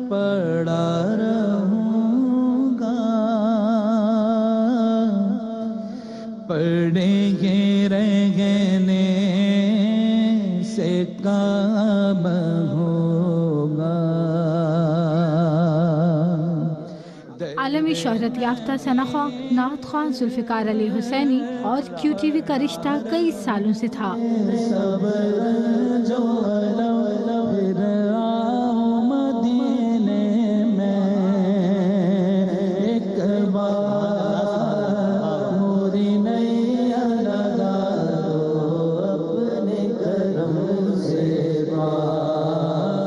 پڑا رہوں گا، پڑیں گے رہنے سے کام ہوگا۔ عالمی شہرت یافتہ ثنا خواں نعت خواں ذوالفقار علی حسینی اور کیو ٹی وی کا رشتہ کئی سالوں سے تھا۔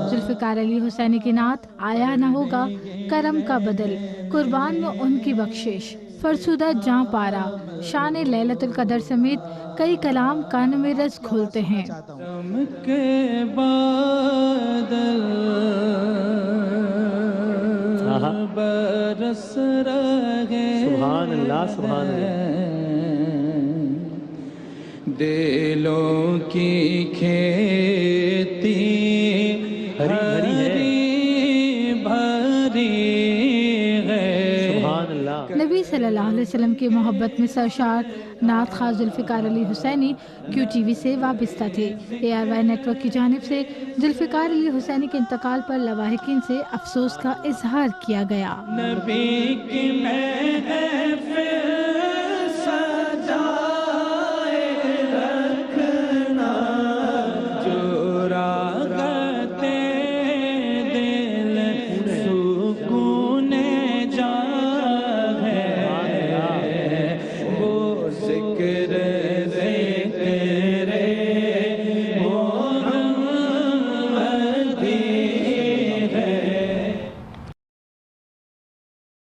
ذوالفقار علی حسینی کی نعت آیا نہ ہوگا کرم کا بدل، قربان میں ان کی بخشش، فرسودہ جاں پارا، شان لیلۃ القدر سمیت کئی کلام کان میں رس کھولتے ہیں۔ کرم کے بادل برس رہے، سبحان اللہ سبحان اللہ، دلوں کی کھیتی ہری بھری ہے۔ سبحان اللہ۔ نبی صلی اللہ علیہ وسلم کی محبت میں سرشار نعت خواں ذوالفقار علی حسینی کیو ٹی وی سے وابستہ تھے۔ ARY نیٹ ورک کی جانب سے ذوالفقار علی حسینی کے انتقال پر لواحقین سے افسوس کا اظہار کیا گیا۔ نبی کی محفل